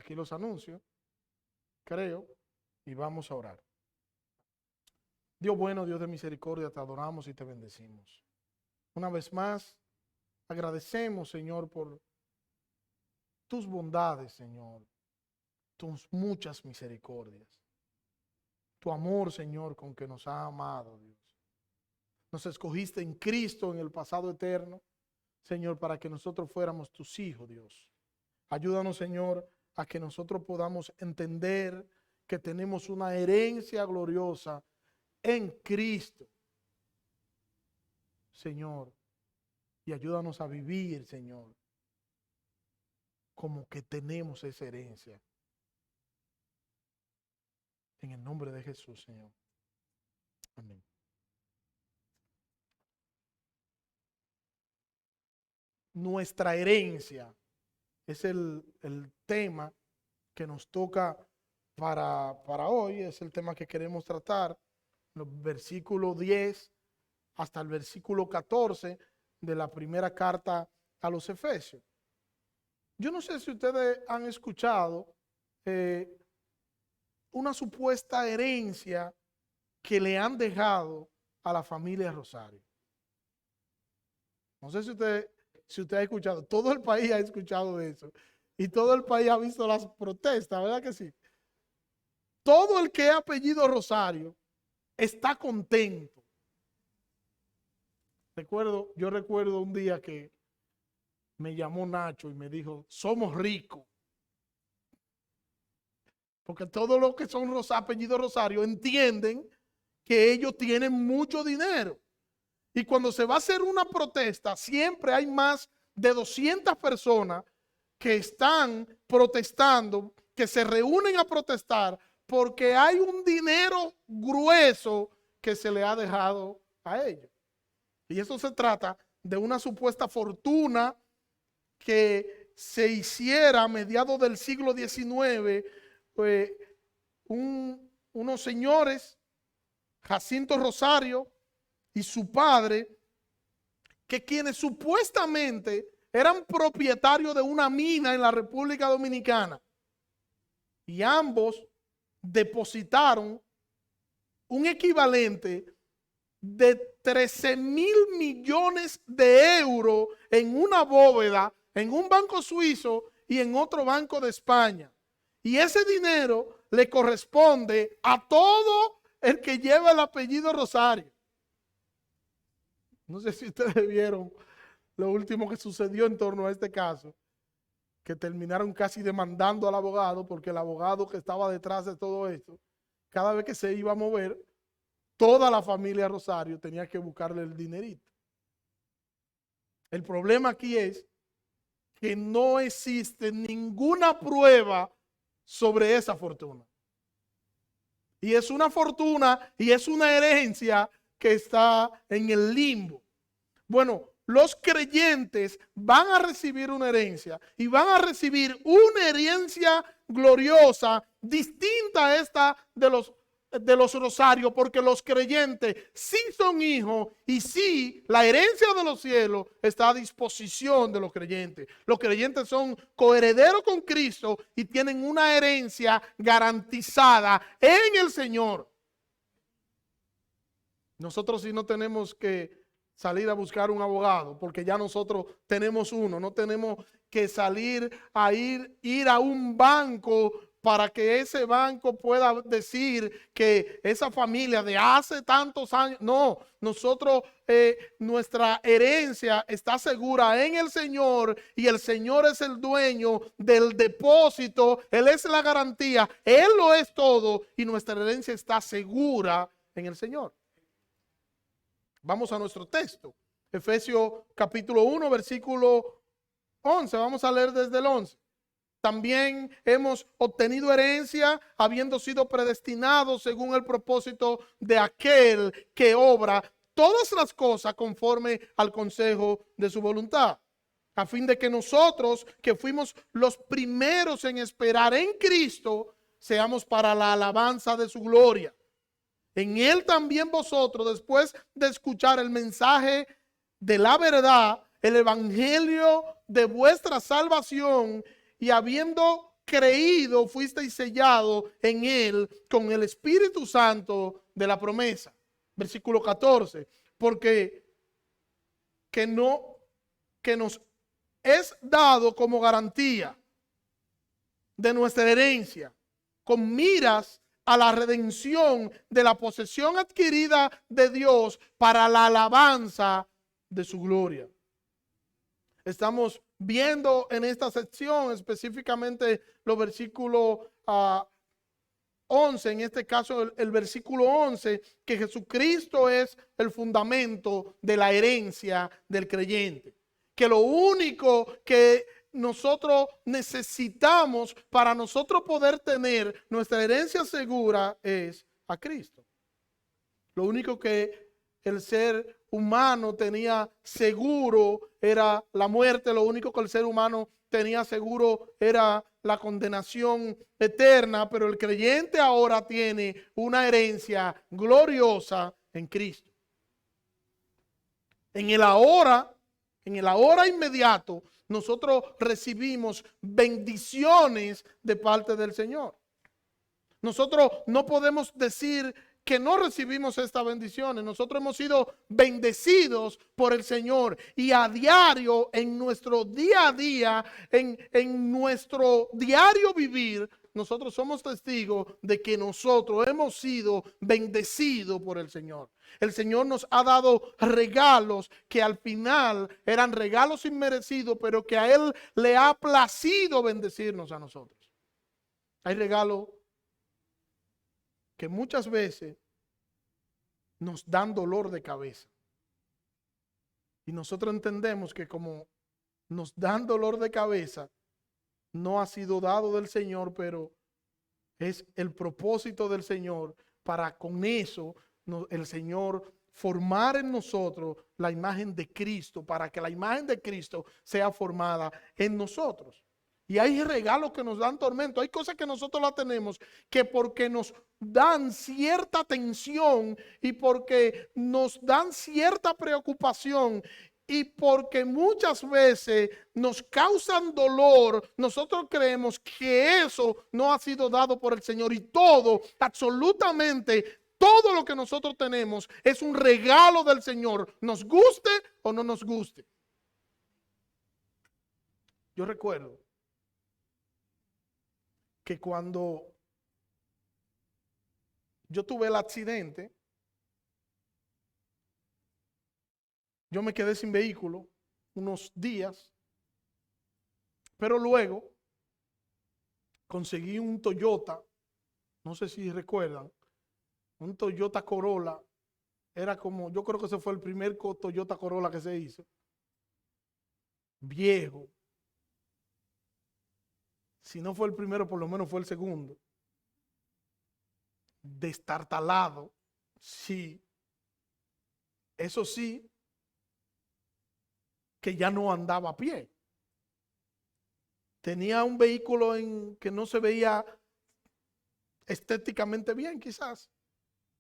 aquí los anuncios, creo, y vamos a orar. Dios bueno, Dios de misericordia, te adoramos y te bendecimos. Una vez más, agradecemos, Señor, por tus bondades, Señor, tus muchas misericordias, tu amor, Señor, con que nos ha amado, Dios. Nos escogiste en Cristo en el pasado eterno, Señor, para que nosotros fuéramos tus hijos, Dios. Ayúdanos, Señor, a que nosotros podamos entender que tenemos una herencia gloriosa en Cristo, Señor. Y ayúdanos a vivir, Señor, como que tenemos esa herencia. En el nombre de Jesús, Señor. Amén. Nuestra herencia es el tema que nos toca para hoy. Es el tema que queremos tratar. Los versículos 10 hasta el versículo 14 de la primera carta a los Efesios. Yo no sé si ustedes han escuchado una supuesta herencia que le han dejado a la familia Rosario. No sé si usted ha escuchado, todo el país ha escuchado de eso. Y todo el país ha visto las protestas, ¿verdad que sí? Todo el que ha apellido Rosario está contento. Yo recuerdo un día que me llamó Nacho y me dijo, somos ricos. Porque todos los que son apellido Rosario entienden que ellos tienen mucho dinero. Y cuando se va a hacer una protesta, siempre hay más de 200 personas que están protestando, que se reúnen a protestar porque hay un dinero grueso que se le ha dejado a ellos. Y eso se trata de una supuesta fortuna que se hiciera a mediados del siglo XIX, unos señores, Jacinto Rosario y su padre, que quienes supuestamente eran propietarios de una mina en la República Dominicana. Y ambos depositaron un equivalente de 13,000 millones de euros en una bóveda, en un banco suizo y en otro banco de España. Y ese dinero le corresponde a todo el que lleva el apellido Rosario. No sé si ustedes vieron lo último que sucedió en torno a este caso, que terminaron casi demandando al abogado, porque el abogado que estaba detrás de todo esto, cada vez que se iba a mover, toda la familia Rosario tenía que buscarle el dinerito. El problema aquí es que no existe ninguna prueba sobre esa fortuna. Y es una fortuna y es una herencia que está en el limbo. Bueno, los creyentes van a recibir una herencia y van a recibir una herencia gloriosa distinta a esta de los Rosarios, porque los creyentes sí son hijos y sí la herencia de los cielos está a disposición de los creyentes. Los creyentes son coherederos con Cristo y tienen una herencia garantizada en el Señor. Nosotros sí no tenemos que salir a buscar un abogado, porque ya nosotros tenemos uno. No tenemos que salir a ir a un banco para que ese banco pueda decir que esa familia de hace tantos años. No, nosotros, nuestra herencia está segura en el Señor y el Señor es el dueño del depósito. Él es la garantía, Él lo es todo y nuestra herencia está segura en el Señor. Vamos a nuestro texto, Efesios capítulo 1, versículo 11. Vamos a leer desde el 11. También hemos obtenido herencia habiendo sido predestinados según el propósito de aquel que obra todas las cosas conforme al consejo de su voluntad, a fin de que nosotros, que fuimos los primeros en esperar en Cristo, seamos para la alabanza de su gloria. En Él también vosotros, después de escuchar el mensaje de la verdad, el evangelio de vuestra salvación, y habiendo creído, fuisteis sellado en él con el Espíritu Santo de la promesa. Versículo 14. Porque que nos es dado como garantía de nuestra herencia, con miras a la redención de la posesión adquirida de Dios para la alabanza de su gloria. Estamos viendo en esta sección específicamente los versículos 11, en este caso el versículo 11, que Jesucristo es el fundamento de la herencia del creyente. Que lo único que nosotros necesitamos para nosotros poder tener nuestra herencia segura es a Cristo. Lo único que el ser humano tenía seguro era la muerte, lo único que el ser humano tenía seguro era la condenación eterna, pero el creyente ahora tiene una herencia gloriosa en Cristo. En el ahora inmediato, nosotros recibimos bendiciones de parte del Señor. Nosotros no podemos decir que no recibimos estas bendiciones. Nosotros hemos sido bendecidos por el Señor y a diario, en nuestro día a día, en nuestro diario vivir, nosotros somos testigos de que nosotros hemos sido bendecidos por el Señor. El Señor nos ha dado regalos que al final eran regalos inmerecidos, pero que a Él le ha placido bendecirnos a nosotros. Hay regalos que muchas veces nos dan dolor de cabeza. Y nosotros entendemos que como nos dan dolor de cabeza, no ha sido dado del Señor, pero es el propósito del Señor para con eso el Señor formar en nosotros la imagen de Cristo, para que la imagen de Cristo sea formada en nosotros. Y hay regalos que nos dan tormento. Hay cosas que nosotros la tenemos que porque nos dan cierta tensión y porque nos dan cierta preocupación y porque muchas veces nos causan dolor, nosotros creemos que eso no ha sido dado por el Señor. Y todo, absolutamente todo lo que nosotros tenemos es un regalo del Señor, nos guste o no nos guste. Yo recuerdo que cuando yo tuve el accidente, yo me quedé sin vehículo unos días, pero luego conseguí un Toyota, no sé si recuerdan, un Toyota Corolla. Era como, yo creo que ese fue el primer Toyota Corolla que se hizo. Viejo. Si no fue el primero, por lo menos fue el segundo. Destartalado, sí. Eso sí, que ya no andaba a pie. Tenía un vehículo que no se veía estéticamente bien, quizás,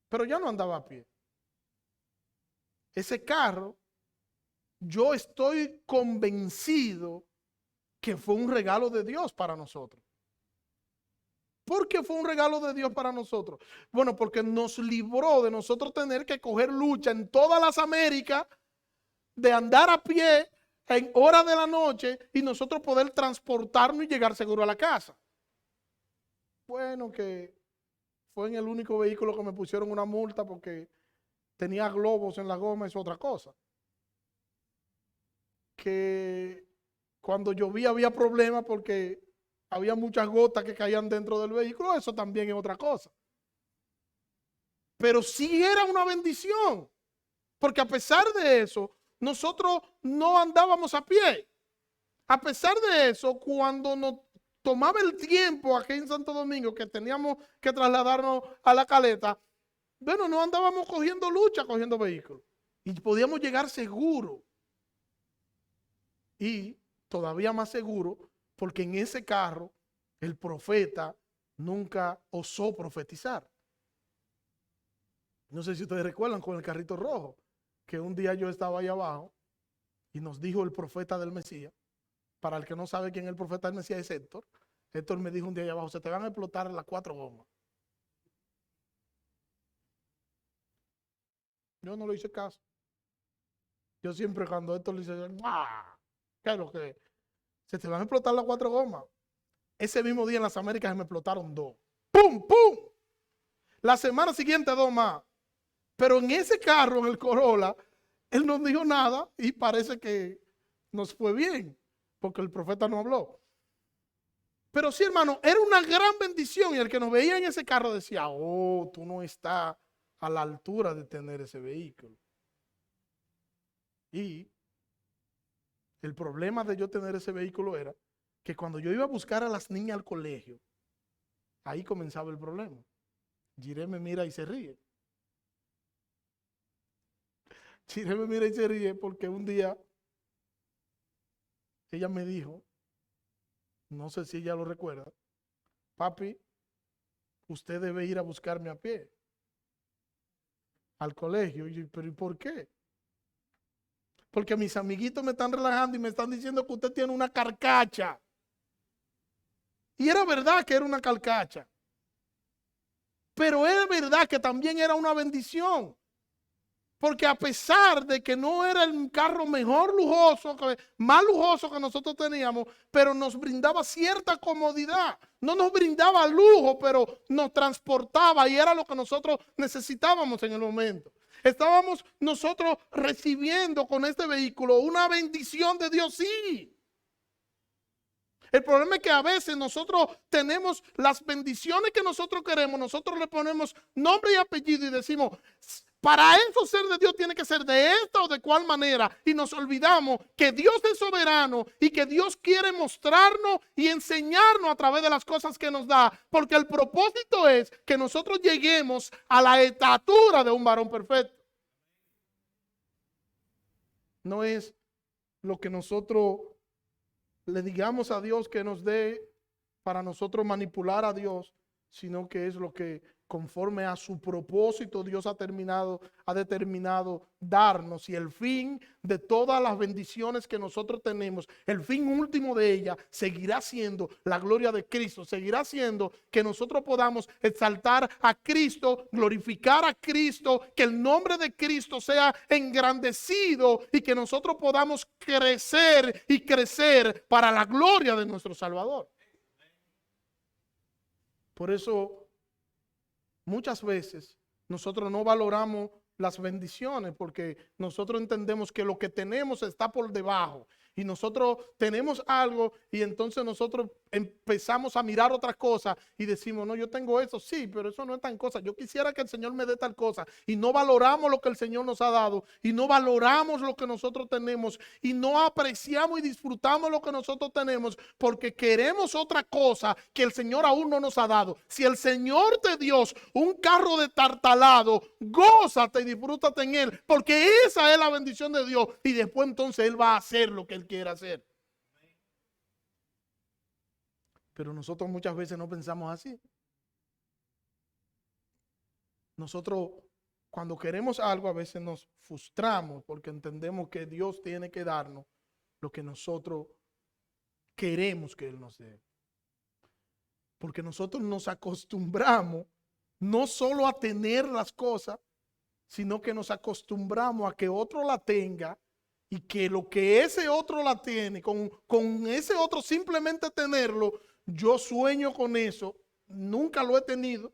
pero ya no andaba a pie. Ese carro, yo estoy convencido que fue un regalo de Dios para nosotros. ¿Por qué fue un regalo de Dios para nosotros? Bueno, porque nos libró de nosotros tener que coger lucha en todas las Américas, de andar a pie en horas de la noche y nosotros poder transportarnos y llegar seguro a la casa. Bueno, que fue en el único vehículo que me pusieron una multa porque tenía globos en la goma, es otra cosa. Que cuando llovía había problemas porque había muchas gotas que caían dentro del vehículo, eso también es otra cosa. Pero sí era una bendición, porque a pesar de eso, nosotros no andábamos a pie. A pesar de eso, cuando nos tomaba el tiempo aquí en Santo Domingo, que teníamos que trasladarnos a La Caleta, bueno, no andábamos cogiendo lucha, cogiendo vehículos. Y podíamos llegar seguro. Y todavía más seguro, porque en ese carro el profeta nunca osó profetizar. No sé si ustedes recuerdan con el carrito rojo, que un día yo estaba ahí abajo y nos dijo el profeta del Mesías. Para el que no sabe quién es el profeta del Mesías, es Héctor. Héctor me dijo un día allá abajo, se te van a explotar las 4 gomas. Yo no le hice caso. Yo siempre cuando Héctor le dice, ¡ah! ¿Qué es lo que? Se te van a explotar las 4 gomas. Ese mismo día en las Américas se me explotaron 2. ¡Pum, pum! La semana siguiente 2 más. Pero en ese carro, en el Corolla, él no dijo nada y parece que nos fue bien, porque el profeta no habló. Pero sí, hermano, era una gran bendición y el que nos veía en ese carro decía, oh, tú no estás a la altura de tener ese vehículo. Y el problema de yo tener ese vehículo era que cuando yo iba a buscar a las niñas al colegio, ahí comenzaba el problema. Jiré me mira y se ríe. Jiré me mira y se ríe porque un día ella me dijo, no sé si ella lo recuerda, papi, usted debe ir a buscarme a pie al colegio. Y yo, pero ¿y por qué? Porque mis amiguitos me están relajando y me están diciendo que usted tiene una carcacha. Y era verdad que era una carcacha. Pero es verdad que también era una bendición. Porque a pesar de que no era el carro mejor lujoso, más lujoso que nosotros teníamos, pero nos brindaba cierta comodidad. No nos brindaba lujo, pero nos transportaba y era lo que nosotros necesitábamos en el momento. Estábamos nosotros recibiendo con este vehículo una bendición de Dios, sí. El problema es que a veces nosotros tenemos las bendiciones que nosotros queremos, nosotros le ponemos nombre y apellido y decimos, para eso ser de Dios tiene que ser de esta o de cual manera. Y nos olvidamos que Dios es soberano y que Dios quiere mostrarnos y enseñarnos a través de las cosas que nos da. Porque el propósito es que nosotros lleguemos a la estatura de un varón perfecto. No es lo que nosotros le digamos a Dios que nos dé para nosotros manipular a Dios, sino que es lo que conforme a su propósito Dios ha determinado darnos. Y el fin de todas las bendiciones que nosotros tenemos, el fin último de ellas, seguirá siendo la gloria de Cristo. Seguirá siendo que nosotros podamos exaltar a Cristo, glorificar a Cristo, que el nombre de Cristo sea engrandecido y que nosotros podamos crecer y crecer para la gloria de nuestro Salvador. Por eso muchas veces nosotros no valoramos las bendiciones porque nosotros entendemos que lo que tenemos está por debajo y nosotros tenemos algo y entonces nosotros empezamos a mirar otras cosas y decimos, no, yo tengo eso, sí, pero eso no es tan cosa, yo quisiera que el Señor me dé tal cosa, y no valoramos lo que el Señor nos ha dado y no valoramos lo que nosotros tenemos y no apreciamos y disfrutamos lo que nosotros tenemos porque queremos otra cosa que el Señor aún no nos ha dado. Si el Señor te dio un carro de tartalado, gózate y disfrútate en él, porque esa es la bendición de Dios y después entonces Él va a hacer lo que Él quiere hacer. Pero nosotros muchas veces no pensamos así. Nosotros cuando queremos algo a veces nos frustramos porque entendemos que Dios tiene que darnos lo que nosotros queremos que Él nos dé. Porque nosotros nos acostumbramos no solo a tener las cosas, sino que nos acostumbramos a que otro la tenga y que lo que ese otro la tiene, con ese otro simplemente tenerlo, yo sueño con eso, nunca lo he tenido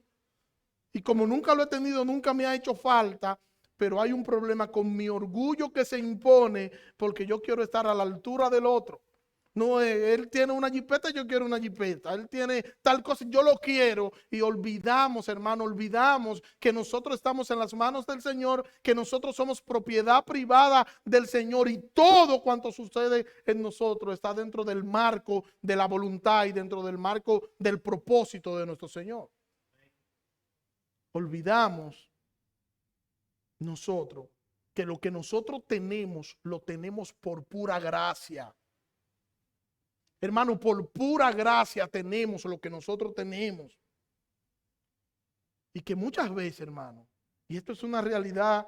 y como nunca lo he tenido, nunca me ha hecho falta, pero hay un problema con mi orgullo que se impone porque yo quiero estar a la altura del otro. No, él tiene una jipeta, yo quiero una jipeta. Él tiene tal cosa, yo lo quiero. Y olvidamos, hermano, olvidamos que nosotros estamos en las manos del Señor, que nosotros somos propiedad privada del Señor y todo cuanto sucede en nosotros está dentro del marco de la voluntad y dentro del marco del propósito de nuestro Señor. Olvidamos nosotros que lo que nosotros tenemos, lo tenemos por pura gracia. Hermano, por pura gracia tenemos lo que nosotros tenemos. Y que muchas veces, hermano, y esto es una realidad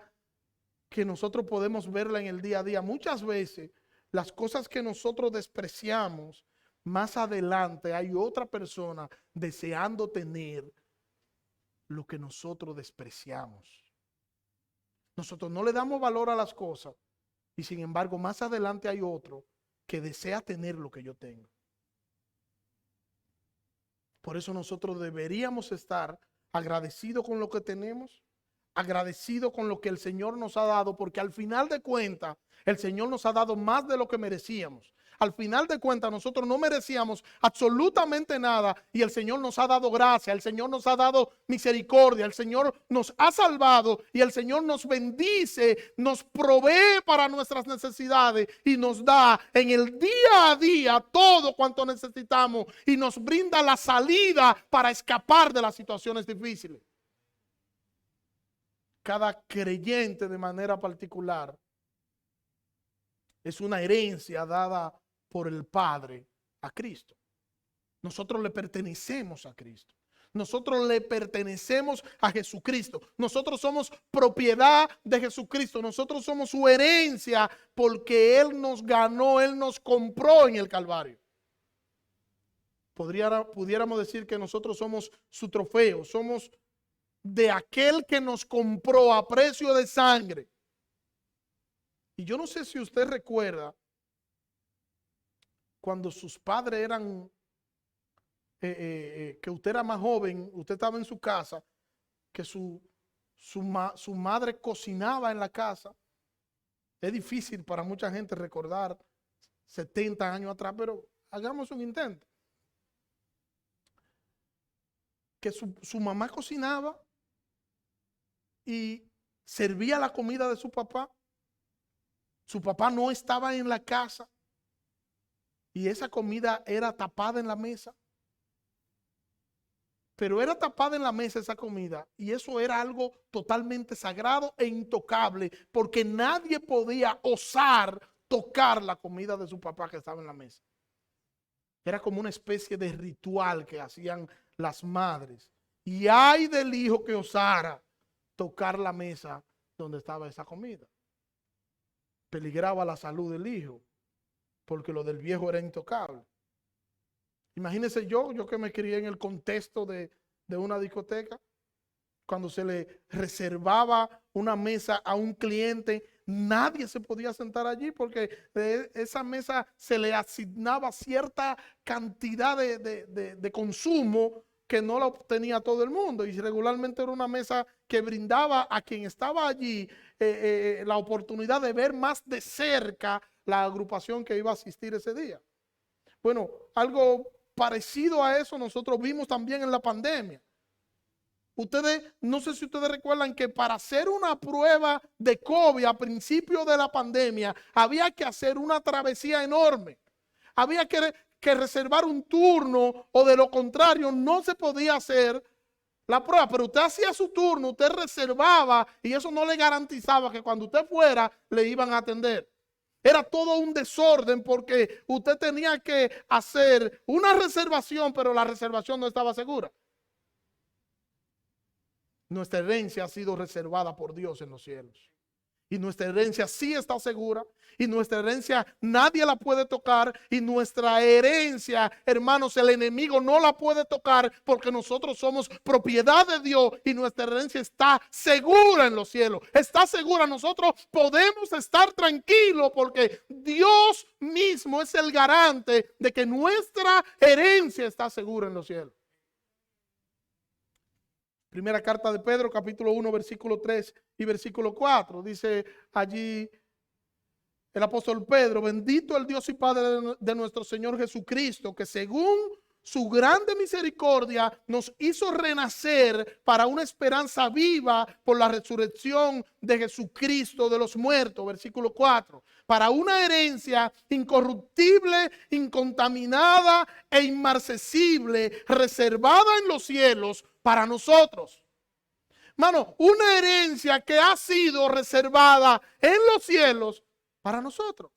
que nosotros podemos verla en el día a día, muchas veces las cosas que nosotros despreciamos más adelante hay otra persona deseando tener lo que nosotros despreciamos. Nosotros no le damos valor a las cosas y sin embargo más adelante hay otro que desea tener lo que yo tengo. Por eso nosotros deberíamos estar agradecidos con lo que tenemos, agradecidos con lo que el Señor nos ha dado, porque al final de cuentas el Señor nos ha dado más de lo que merecíamos. Al final de cuentas nosotros no merecíamos absolutamente nada y el Señor nos ha dado gracia, el Señor nos ha dado misericordia, el Señor nos ha salvado y el Señor nos bendice, nos provee para nuestras necesidades y nos da en el día a día todo cuanto necesitamos y nos brinda la salida para escapar de las situaciones difíciles. Cada creyente de manera particular es una herencia dada por el Padre a Cristo. Nosotros le pertenecemos a Cristo. Nosotros le pertenecemos a Jesucristo. Nosotros somos propiedad de Jesucristo. Nosotros somos su herencia porque Él nos ganó, Él nos compró en el Calvario. Pudiéramos decir que nosotros somos su trofeo. Somos de aquel que nos compró a precio de sangre. Y yo no sé si usted recuerda cuando sus padres eran, que usted era más joven, usted estaba en su casa, que su madre cocinaba en la casa. Es difícil para mucha gente recordar 70 años atrás, pero hagamos un intento. Que su mamá cocinaba y servía la comida de su papá. Su papá no estaba en la casa y esa comida era tapada en la mesa. Pero era tapada en la mesa esa comida y eso era algo totalmente sagrado e intocable porque nadie podía osar tocar la comida de su papá que estaba en la mesa. Era como una especie de ritual que hacían las madres. Y ay del hijo que osara tocar la mesa donde estaba esa comida. Peligraba la salud del hijo, porque lo del viejo era intocable. Imagínense yo que me crié en el contexto de una discoteca, cuando se le reservaba una mesa a un cliente, nadie se podía sentar allí porque de esa mesa se le asignaba cierta cantidad de consumo que no la obtenía todo el mundo y regularmente era una mesa que brindaba a quien estaba allí la oportunidad de ver más de cerca la agrupación que iba a asistir ese día. Bueno, algo parecido a eso nosotros vimos también en la pandemia. No sé si ustedes recuerdan que para hacer una prueba de COVID a principio de la pandemia había que hacer una travesía enorme. Había que reservar un turno o de lo contrario no se podía hacer la prueba. Pero usted hacía su turno, usted reservaba y eso no le garantizaba que cuando usted fuera le iban a atender. Era todo un desorden porque usted tenía que hacer una reservación, pero la reservación no estaba segura. Nuestra herencia ha sido reservada por Dios en los cielos. Y nuestra herencia sí está segura. Y nuestra herencia nadie la puede tocar. Y nuestra herencia, hermanos, el enemigo no la puede tocar porque nosotros somos propiedad de Dios. Y nuestra herencia está segura en los cielos. Está segura. Nosotros podemos estar tranquilos porque Dios mismo es el garante de que nuestra herencia está segura en los cielos. Primera carta de Pedro, capítulo 1, versículo 3 y versículo 4. Dice allí el apóstol Pedro: bendito el Dios y Padre de nuestro Señor Jesucristo, que según su grande misericordia nos hizo renacer para una esperanza viva por la resurrección de Jesucristo de los muertos. Versículo 4. Para una herencia incorruptible, incontaminada e inmarcesible, reservada en los cielos para nosotros. Hermano, una herencia que ha sido reservada en los cielos para nosotros.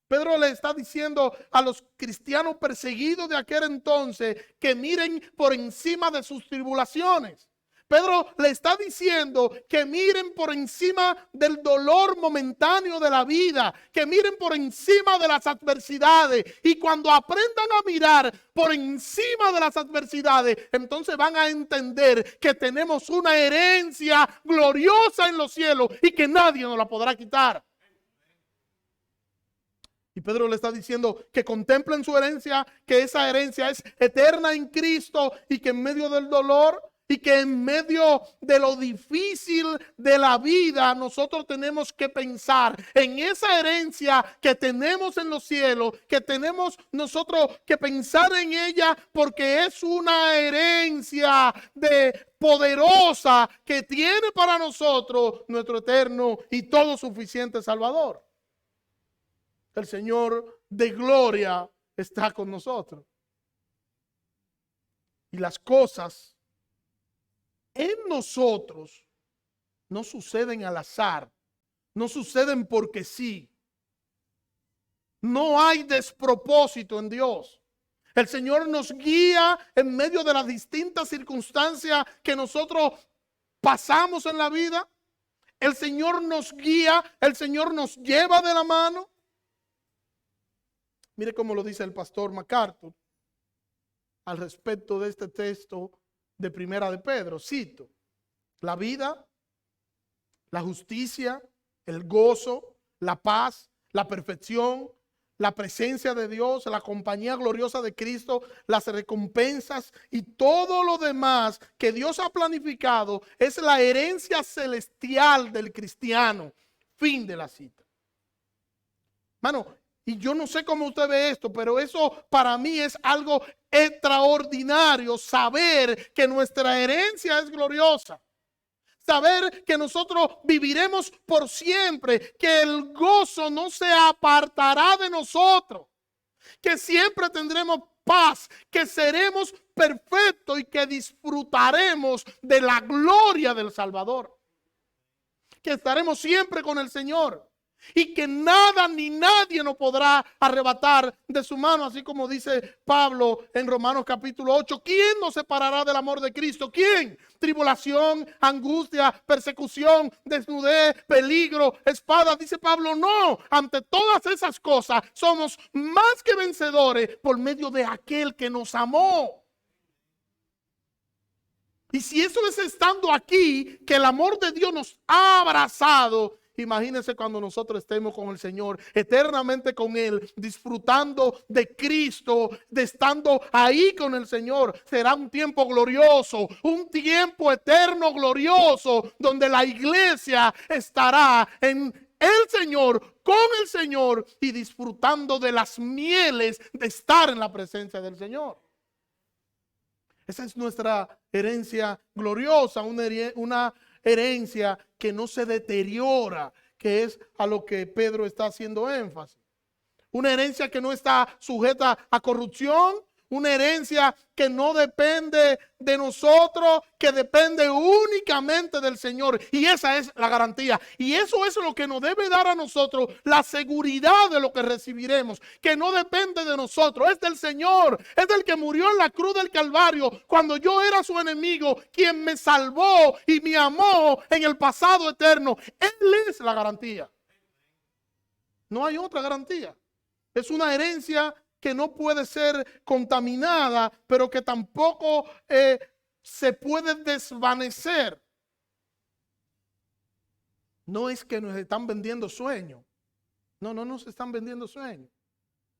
Pedro le está diciendo a los cristianos perseguidos de aquel entonces que miren por encima de sus tribulaciones. Pedro le está diciendo que miren por encima del dolor momentáneo de la vida, que miren por encima de las adversidades. Y cuando aprendan a mirar por encima de las adversidades, entonces van a entender que tenemos una herencia gloriosa en los cielos y que nadie nos la podrá quitar. Y Pedro le está diciendo que contemplen su herencia, que esa herencia es eterna en Cristo y que en medio del dolor y que en medio de lo difícil de la vida nosotros tenemos que pensar en esa herencia que tenemos en los cielos, que tenemos nosotros que pensar en ella porque es una herencia poderosa que tiene para nosotros nuestro eterno y todo suficiente Salvador. El Señor de gloria está con nosotros. Y las cosas en nosotros no suceden al azar, no suceden porque sí. No hay despropósito en Dios. El Señor nos guía en medio de las distintas circunstancias que nosotros pasamos en la vida. El Señor nos guía, el Señor nos lleva de la mano. Mire cómo lo dice el pastor MacArthur al respecto de este texto de Primera de Pedro. Cito: la vida, la justicia, el gozo, la paz, la perfección, la presencia de Dios, la compañía gloriosa de Cristo, las recompensas y todo lo demás que Dios ha planificado es la herencia celestial del cristiano. Fin de la cita. Mano, y yo no sé cómo usted ve esto, pero eso para mí es algo extraordinario, saber que nuestra herencia es gloriosa. Saber que nosotros viviremos por siempre, que el gozo no se apartará de nosotros, que siempre tendremos paz, que seremos perfectos y que disfrutaremos de la gloria del Salvador, que estaremos siempre con el Señor. Y que nada ni nadie nos podrá arrebatar de su mano, así como dice Pablo en Romanos capítulo 8. ¿Quién nos separará del amor de Cristo? ¿Quién? Tribulación, angustia, persecución, desnudez, peligro, espada. Dice Pablo, no. Ante todas esas cosas somos más que vencedores por medio de aquel que nos amó. Y si eso es estando aquí, que el amor de Dios nos ha abrazado, imagínense cuando nosotros estemos con el Señor, eternamente con Él, disfrutando de Cristo, de estando ahí con el Señor. Será un tiempo glorioso, un tiempo eterno glorioso, donde la iglesia estará en el Señor, con el Señor y disfrutando de las mieles de estar en la presencia del Señor. Esa es nuestra herencia gloriosa, una herencia que no se deteriora, que es a lo que Pedro está haciendo énfasis. Una herencia que no está sujeta a corrupción, una herencia que no depende de nosotros, que depende únicamente del Señor. Y esa es la garantía. Y eso es lo que nos debe dar a nosotros la seguridad de lo que recibiremos, que no depende de nosotros, es del Señor, es del que murió en la cruz del Calvario cuando yo era su enemigo, quien me salvó y me amó en el pasado eterno. Él es la garantía. No hay otra garantía. Es una herencia que no puede ser contaminada, pero que tampoco se puede desvanecer. No es que nos están vendiendo sueños. No nos están vendiendo sueños.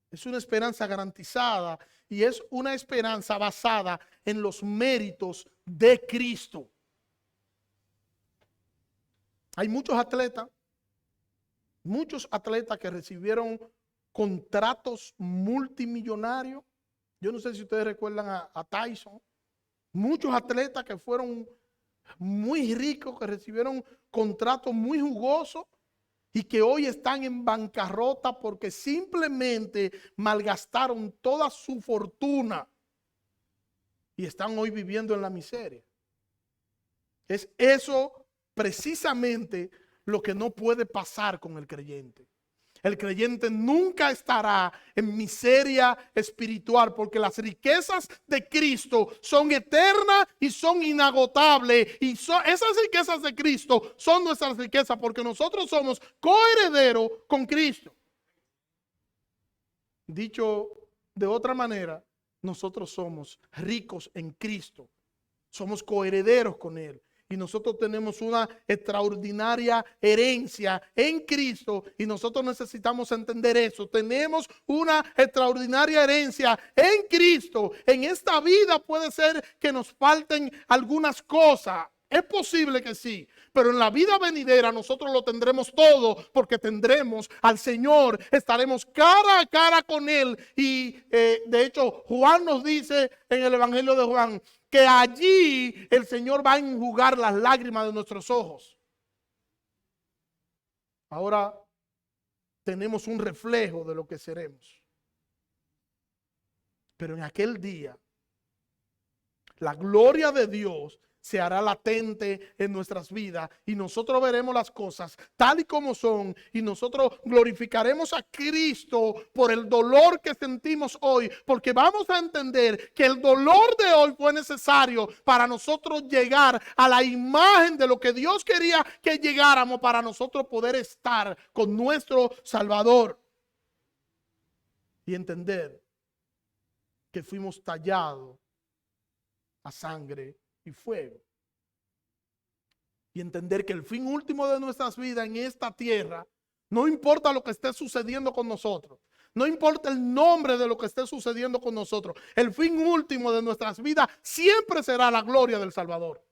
Es una esperanza garantizada y es una esperanza basada en los méritos de Cristo. Hay muchos atletas que recibieron contratos multimillonarios. Yo no sé si ustedes recuerdan a Tyson. Muchos atletas que fueron muy ricos, que recibieron contratos muy jugosos y que hoy están en bancarrota porque simplemente malgastaron toda su fortuna y están hoy viviendo en la miseria. Es eso precisamente lo que no puede pasar con el creyente. El creyente nunca estará en miseria espiritual porque las riquezas de Cristo son eternas y son inagotables. Y esas riquezas de Cristo son nuestras riquezas porque nosotros somos coherederos con Cristo. Dicho de otra manera, nosotros somos ricos en Cristo. Somos coherederos con Él. Y nosotros tenemos una extraordinaria herencia en Cristo y nosotros necesitamos entender eso. Tenemos una extraordinaria herencia en Cristo. En esta vida puede ser que nos falten algunas cosas. Es posible que sí, pero en la vida venidera nosotros lo tendremos todo porque tendremos al Señor, estaremos cara a cara con Él. Y de hecho Juan nos dice en el Evangelio de Juan que allí el Señor va a enjugar las lágrimas de nuestros ojos. Ahora tenemos un reflejo de lo que seremos. Pero en aquel día, la gloria de Dios se hará latente en nuestras vidas y nosotros veremos las cosas tal y como son y nosotros glorificaremos a Cristo por el dolor que sentimos hoy, porque vamos a entender que el dolor de hoy fue necesario para nosotros llegar a la imagen de lo que Dios quería que llegáramos para nosotros poder estar con nuestro Salvador y entender que fuimos tallados a sangre y fuego. Y entender que el fin último de nuestras vidas en esta tierra, no importa lo que esté sucediendo con nosotros, no importa el nombre de lo que esté sucediendo con nosotros, el fin último de nuestras vidas siempre será la gloria del Salvador.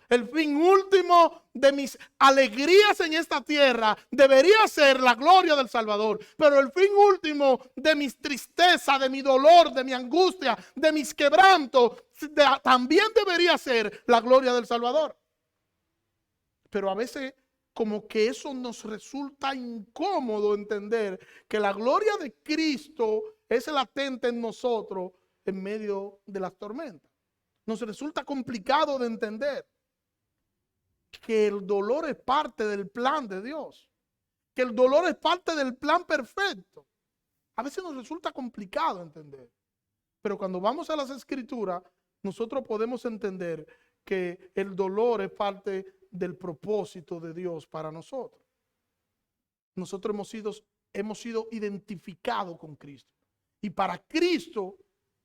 El fin último de mis alegrías en esta tierra debería ser la gloria del Salvador. Pero el fin último de mis tristezas, de mi dolor, de mi angustia, de mis quebrantos, también debería ser la gloria del Salvador. Pero a veces como que eso nos resulta incómodo entender que la gloria de Cristo es latente en nosotros en medio de las tormentas. Nos resulta complicado de entender que el dolor es parte del plan de Dios, que el dolor es parte del plan perfecto. A veces nos resulta complicado entender, pero cuando vamos a las Escrituras, nosotros podemos entender que el dolor es parte del propósito de Dios para nosotros. Nosotros hemos sido identificados con Cristo. Y para Cristo,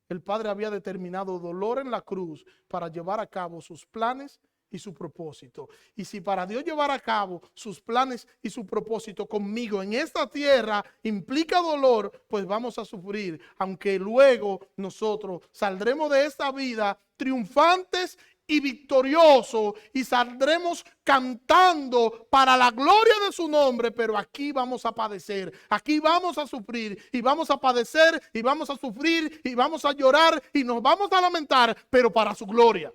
el Padre había determinado dolor en la cruz para llevar a cabo sus planes y su propósito. Y si para Dios llevar a cabo sus planes y su propósito conmigo en esta tierra implica dolor, pues vamos a sufrir, aunque luego nosotros saldremos de esta vida triunfantes y victoriosos y saldremos cantando para la gloria de su nombre, pero aquí vamos a padecer, aquí vamos a sufrir y vamos a padecer y vamos a sufrir y vamos a llorar y nos vamos a lamentar, pero para su gloria.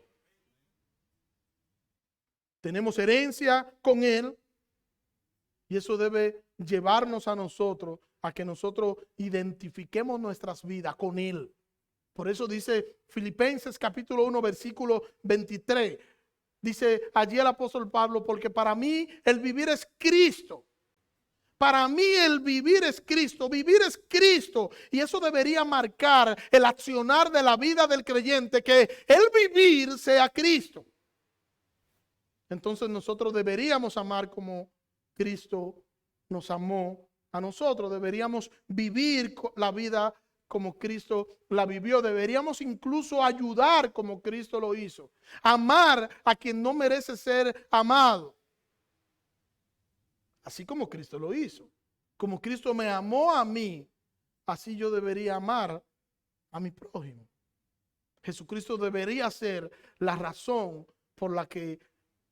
Tenemos herencia con Él y eso debe llevarnos a nosotros a que nosotros identifiquemos nuestras vidas con Él. Por eso dice Filipenses capítulo 1 versículo 23. Dice allí el apóstol Pablo, porque para mí el vivir es Cristo. Para mí el vivir es Cristo, vivir es Cristo. Y eso debería marcar el accionar de la vida del creyente, que el vivir sea Cristo. Entonces nosotros deberíamos amar como Cristo nos amó a nosotros. Deberíamos vivir la vida como Cristo la vivió. Deberíamos incluso ayudar como Cristo lo hizo. Amar a quien no merece ser amado. Así como Cristo lo hizo. Como Cristo me amó a mí, así yo debería amar a mi prójimo. Jesucristo debería ser la razón por la que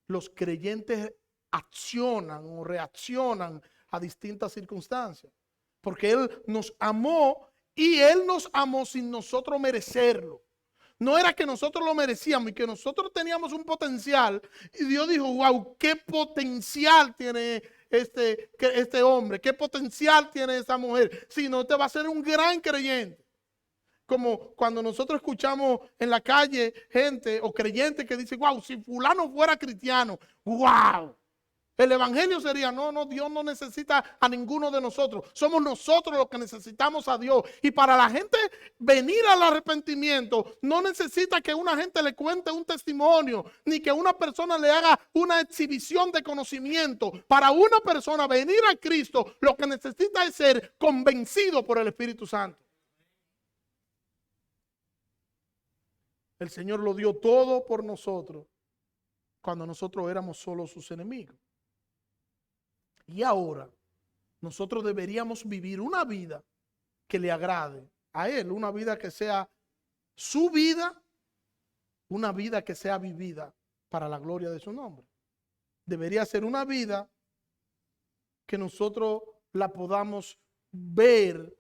los creyentes accionan o reaccionan a distintas circunstancias. Porque Él nos amó y Él nos amó sin nosotros merecerlo. No era que nosotros lo merecíamos y que nosotros teníamos un potencial. Y Dios dijo, wow, qué potencial tiene este hombre, qué potencial tiene esta mujer. Sino te va a ser un gran creyente. Como cuando nosotros escuchamos en la calle gente o creyentes que dicen, wow, si fulano fuera cristiano, wow. El evangelio sería, no, Dios no necesita a ninguno de nosotros. Somos nosotros los que necesitamos a Dios. Y para la gente venir al arrepentimiento, no necesita que una gente le cuente un testimonio, ni que una persona le haga una exhibición de conocimiento. Para una persona venir a Cristo, lo que necesita es ser convencido por el Espíritu Santo. El Señor lo dio todo por nosotros cuando nosotros éramos solo sus enemigos. Y ahora nosotros deberíamos vivir una vida que le agrade a Él, una vida que sea su vida, una vida que sea vivida para la gloria de su nombre. Debería ser una vida que nosotros la podamos ver,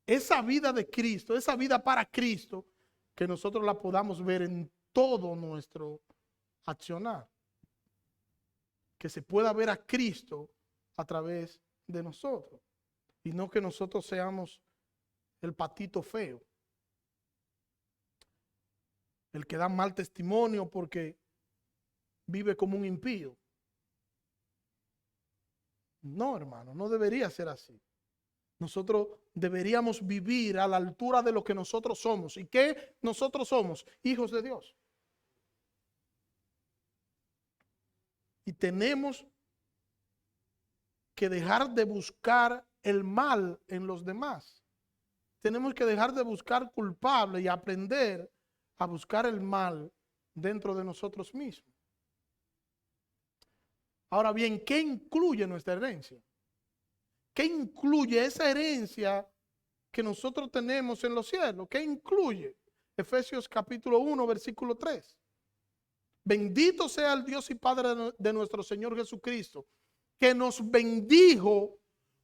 esa vida de Cristo, esa vida para Cristo, que nosotros la podamos ver en todo nuestro accionar. Que se pueda ver a Cristo a través de nosotros. Y no que nosotros seamos el patito feo. El que da mal testimonio porque vive como un impío. No, hermano, no debería ser así. Nosotros deberíamos vivir a la altura de lo que nosotros somos. ¿Y qué nosotros somos? Hijos de Dios. Y tenemos que dejar de buscar el mal en los demás. Tenemos que dejar de buscar culpables y aprender a buscar el mal dentro de nosotros mismos. Ahora bien, ¿qué incluye nuestra herencia? ¿Qué incluye esa herencia que nosotros tenemos en los cielos? ¿Qué incluye? Efesios capítulo 1, versículo 3. Bendito sea el Dios y Padre de nuestro Señor Jesucristo, que nos bendijo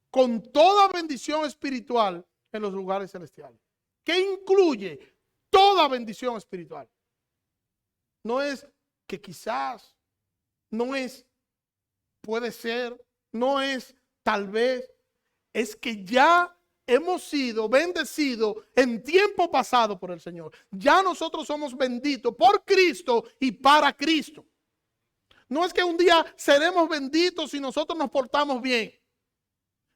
con toda bendición espiritual en los lugares celestiales. ¿Qué incluye? Toda bendición espiritual. No es que quizás, no es puede ser, no es tal vez, es que ya hemos sido bendecidos en tiempo pasado por el Señor. Ya nosotros somos benditos por Cristo y para Cristo. No es que un día seremos benditos si nosotros nos portamos bien.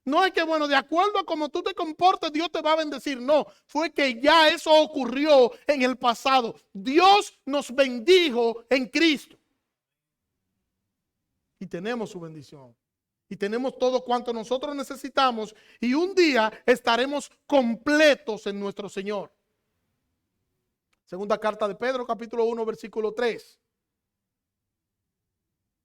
No es que, bueno, de acuerdo a cómo tú te comportes, Dios te va a bendecir. No, fue que ya eso ocurrió en el pasado. Dios nos bendijo en Cristo. Y tenemos su bendición. Y tenemos todo cuanto nosotros necesitamos. Y un día estaremos completos en nuestro Señor. Segunda carta de Pedro, capítulo 1, versículo 3.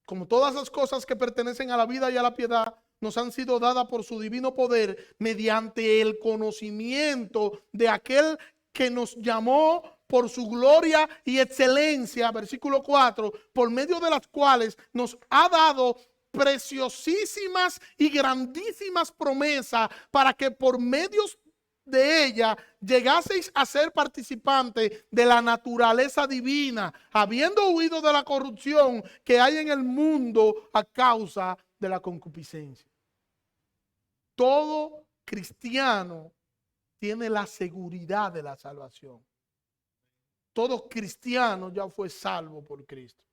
Como todas las cosas que pertenecen a la vida y a la piedad nos han sido dadas por su divino poder mediante el conocimiento de aquel que nos llamó por su gloria y excelencia, versículo 4, por medio de las cuales nos ha dado preciosísimas y grandísimas promesas para que por medios de ella llegaseis a ser participantes de la naturaleza divina, habiendo huido de la corrupción que hay en el mundo a causa de la concupiscencia. Todo cristiano tiene la seguridad de la salvación. Todo cristiano ya fue salvo por Cristo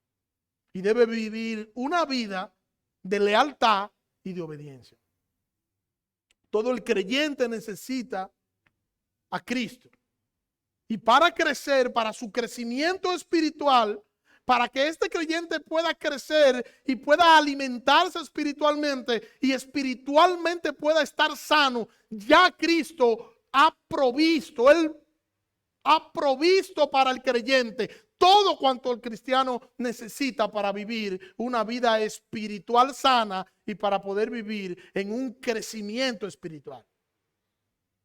y debe vivir una vida de lealtad y de obediencia. Todo el creyente necesita a Cristo. Y para crecer, para su crecimiento espiritual, para que este creyente pueda crecer y pueda alimentarse espiritualmente y espiritualmente pueda estar sano, ya Cristo ha provisto, Él ha provisto para el creyente todo cuanto el cristiano necesita para vivir una vida espiritual sana y para poder vivir en un crecimiento espiritual.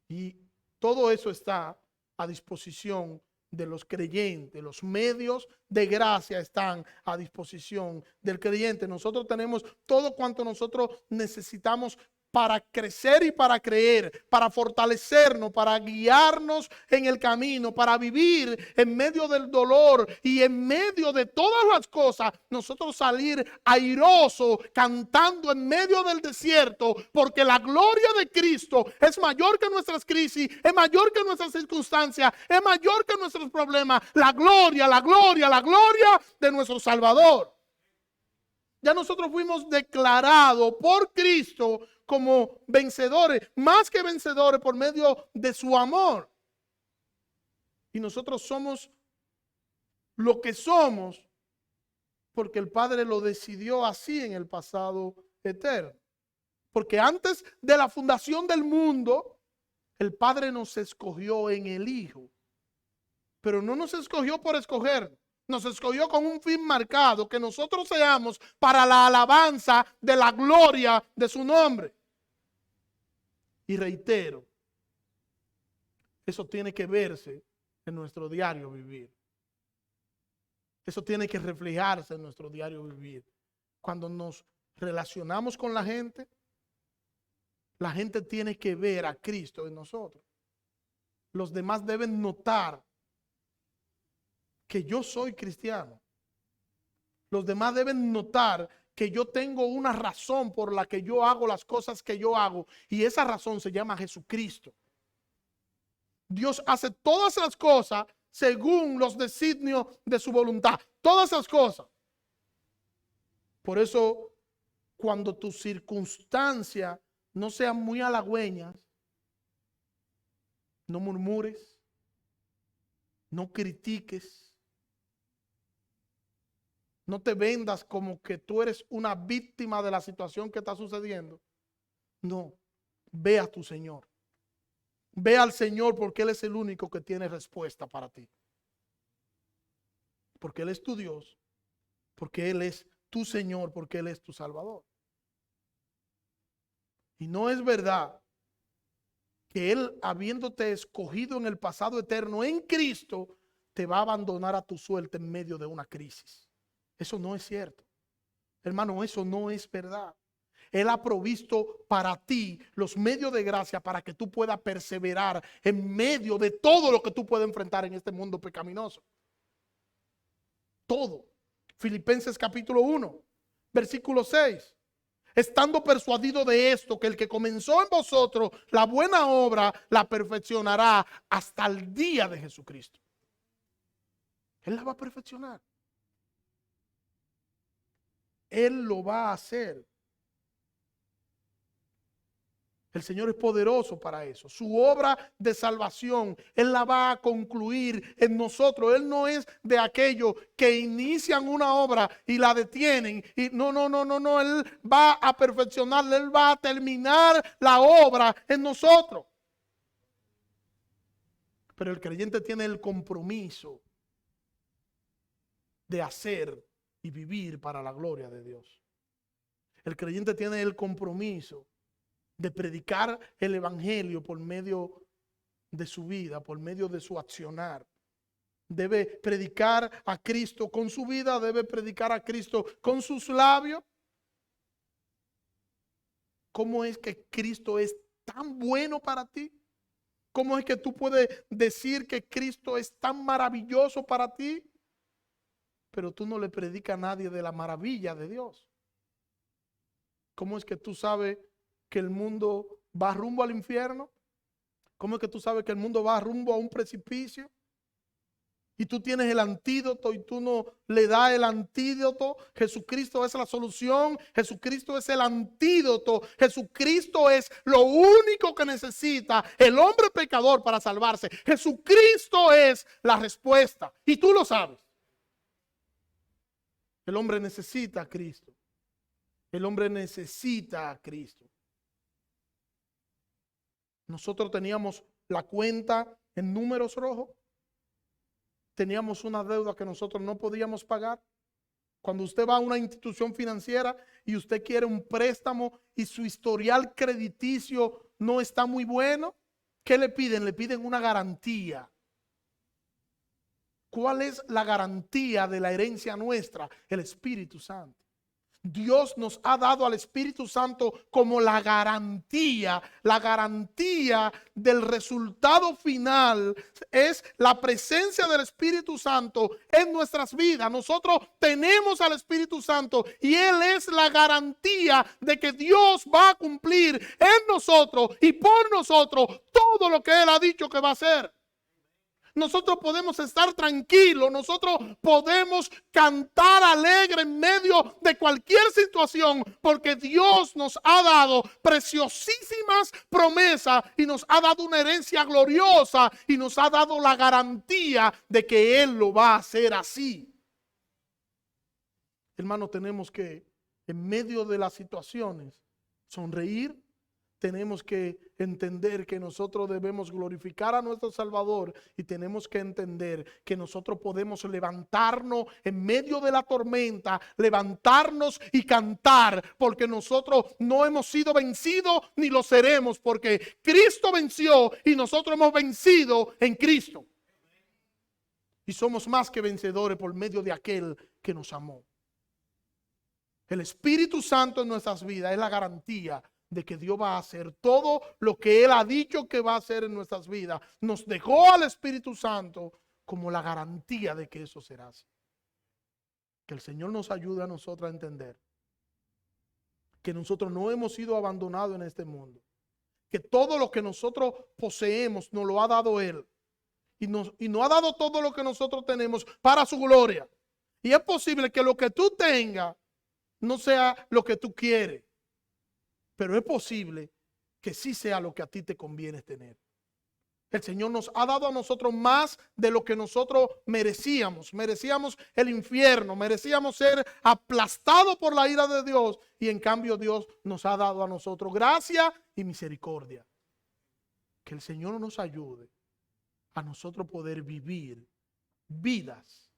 Y todo eso está a disposición de los creyentes. Los medios de gracia están a disposición del creyente. Nosotros tenemos todo cuanto nosotros necesitamos para crecer y para creer, para fortalecernos, para guiarnos en el camino, para vivir en medio del dolor y en medio de todas las cosas, nosotros salir airosos, cantando en medio del desierto, porque la gloria de Cristo es mayor que nuestras crisis, es mayor que nuestras circunstancias, es mayor que nuestros problemas. La gloria, la gloria, la gloria de nuestro Salvador. Ya nosotros fuimos declarados por Cristo como vencedores, más que vencedores por medio de su amor. Y nosotros somos lo que somos porque el Padre lo decidió así en el pasado eterno. Porque antes de la fundación del mundo, el Padre nos escogió en el Hijo. Pero no nos escogió por escoger. Nos escogió con un fin marcado, que nosotros seamos para la alabanza de la gloria de su nombre. Y reitero, eso tiene que verse en nuestro diario vivir. Eso tiene que reflejarse en nuestro diario vivir. Cuando nos relacionamos con la gente tiene que ver a Cristo en nosotros. Los demás deben notar que yo soy cristiano. Los demás deben notar que yo tengo una razón por la que yo hago las cosas que yo hago, y esa razón se llama Jesucristo. Dios hace todas las cosas según los designios de su voluntad. Todas esas cosas. Por eso, cuando tus circunstancias no sean muy halagüeñas, no murmures, no critiques, no te vendas como que tú eres una víctima de la situación que está sucediendo. No, ve a tu Señor. Ve al Señor porque Él es el único que tiene respuesta para ti. Porque Él es tu Dios, porque Él es tu Señor, porque Él es tu Salvador. Y no es verdad que Él, habiéndote escogido en el pasado eterno en Cristo, te va a abandonar a tu suerte en medio de una crisis. Eso no es cierto. Hermano, eso no es verdad. Él ha provisto para ti los medios de gracia para que tú puedas perseverar en medio de todo lo que tú puedes enfrentar en este mundo pecaminoso. Todo. Filipenses capítulo 1, versículo 6. Estando persuadido de esto, que el que comenzó en vosotros la buena obra, la perfeccionará hasta el día de Jesucristo. Él la va a perfeccionar. Él lo va a hacer. El Señor es poderoso para eso. Su obra de salvación, Él la va a concluir en nosotros. Él no es de aquellos que inician una obra y la detienen. Y no. Él va a perfeccionarla. Él va a terminar la obra en nosotros. Pero el creyente tiene el compromiso de hacer y vivir para la gloria de Dios. El creyente tiene el compromiso de predicar el evangelio por medio de su vida, por medio de su accionar. Debe predicar a Cristo con su vida, debe predicar a Cristo con sus labios. ¿Cómo es que Cristo es tan bueno para ti? ¿Cómo es que tú puedes decir que Cristo es tan maravilloso para ti? Pero tú no le predicas a nadie de la maravilla de Dios. ¿Cómo es que tú sabes que el mundo va rumbo al infierno? ¿Cómo es que tú sabes que el mundo va rumbo a un precipicio? Y tú tienes el antídoto y tú no le das el antídoto. Jesucristo es la solución. Jesucristo es el antídoto. Jesucristo es lo único que necesita el hombre pecador para salvarse. Jesucristo es la respuesta. Y tú lo sabes. El hombre necesita a Cristo. El hombre necesita a Cristo. Nosotros teníamos la cuenta en números rojos. Teníamos una deuda que nosotros no podíamos pagar. Cuando usted va a una institución financiera y usted quiere un préstamo y su historial crediticio no está muy bueno, ¿qué le piden? Le piden una garantía. ¿Cuál es la garantía de la herencia nuestra? El Espíritu Santo. Dios nos ha dado al Espíritu Santo como la garantía del resultado final. Es la presencia del Espíritu Santo en nuestras vidas. Nosotros tenemos al Espíritu Santo y Él es la garantía de que Dios va a cumplir en nosotros y por nosotros todo lo que Él ha dicho que va a hacer. Nosotros podemos estar tranquilos, nosotros podemos cantar alegre en medio de cualquier situación, porque Dios nos ha dado preciosísimas promesas y nos ha dado una herencia gloriosa y nos ha dado la garantía de que Él lo va a hacer así. Hermano, tenemos que, en medio de las situaciones, sonreír. Tenemos que entender que nosotros debemos glorificar a nuestro Salvador y tenemos que entender que nosotros podemos levantarnos en medio de la tormenta, levantarnos y cantar, porque nosotros no hemos sido vencidos ni lo seremos, porque Cristo venció y nosotros hemos vencido en Cristo. Y somos más que vencedores por medio de aquel que nos amó. El Espíritu Santo en nuestras vidas es la garantía de que Dios va a hacer todo lo que Él ha dicho que va a hacer en nuestras vidas. Nos dejó al Espíritu Santo como la garantía de que eso será así. Que el Señor nos ayude a nosotros a entender que nosotros no hemos sido abandonados en este mundo. Que todo lo que nosotros poseemos nos lo ha dado Él. Y nos ha dado todo lo que nosotros tenemos para su gloria. Y es posible que lo que tú tengas no sea lo que tú quieres. Pero es posible que sí sea lo que a ti te conviene tener. El Señor nos ha dado a nosotros más de lo que nosotros merecíamos. Merecíamos el infierno, merecíamos ser aplastados por la ira de Dios. Y en cambio Dios nos ha dado a nosotros gracia y misericordia. Que el Señor nos ayude a nosotros poder vivir vidas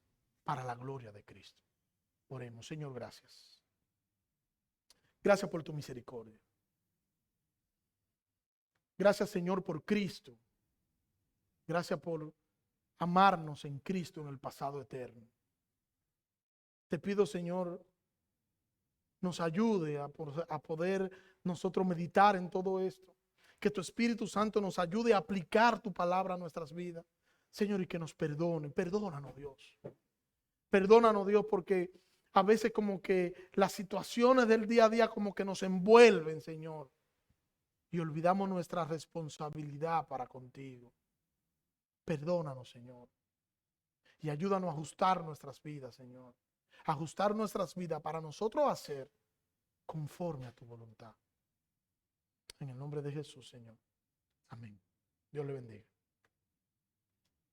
para la gloria de Cristo. Oremos. Señor, gracias. Gracias por tu misericordia. Gracias, Señor, por Cristo. Gracias por amarnos en Cristo en el pasado eterno. Te pido, Señor, nos ayude a poder nosotros meditar en todo esto. Que tu Espíritu Santo nos ayude a aplicar tu palabra a nuestras vidas. Señor, y que nos perdone. Perdónanos, Dios. Perdónanos, Dios, porque a veces como que las situaciones del día a día como que nos envuelven, Señor. Y olvidamos nuestra responsabilidad para contigo. Perdónanos, Señor. Y ayúdanos a ajustar nuestras vidas, Señor. Ajustar nuestras vidas para nosotros hacer conforme a tu voluntad. En el nombre de Jesús, Señor. Amén. Dios le bendiga.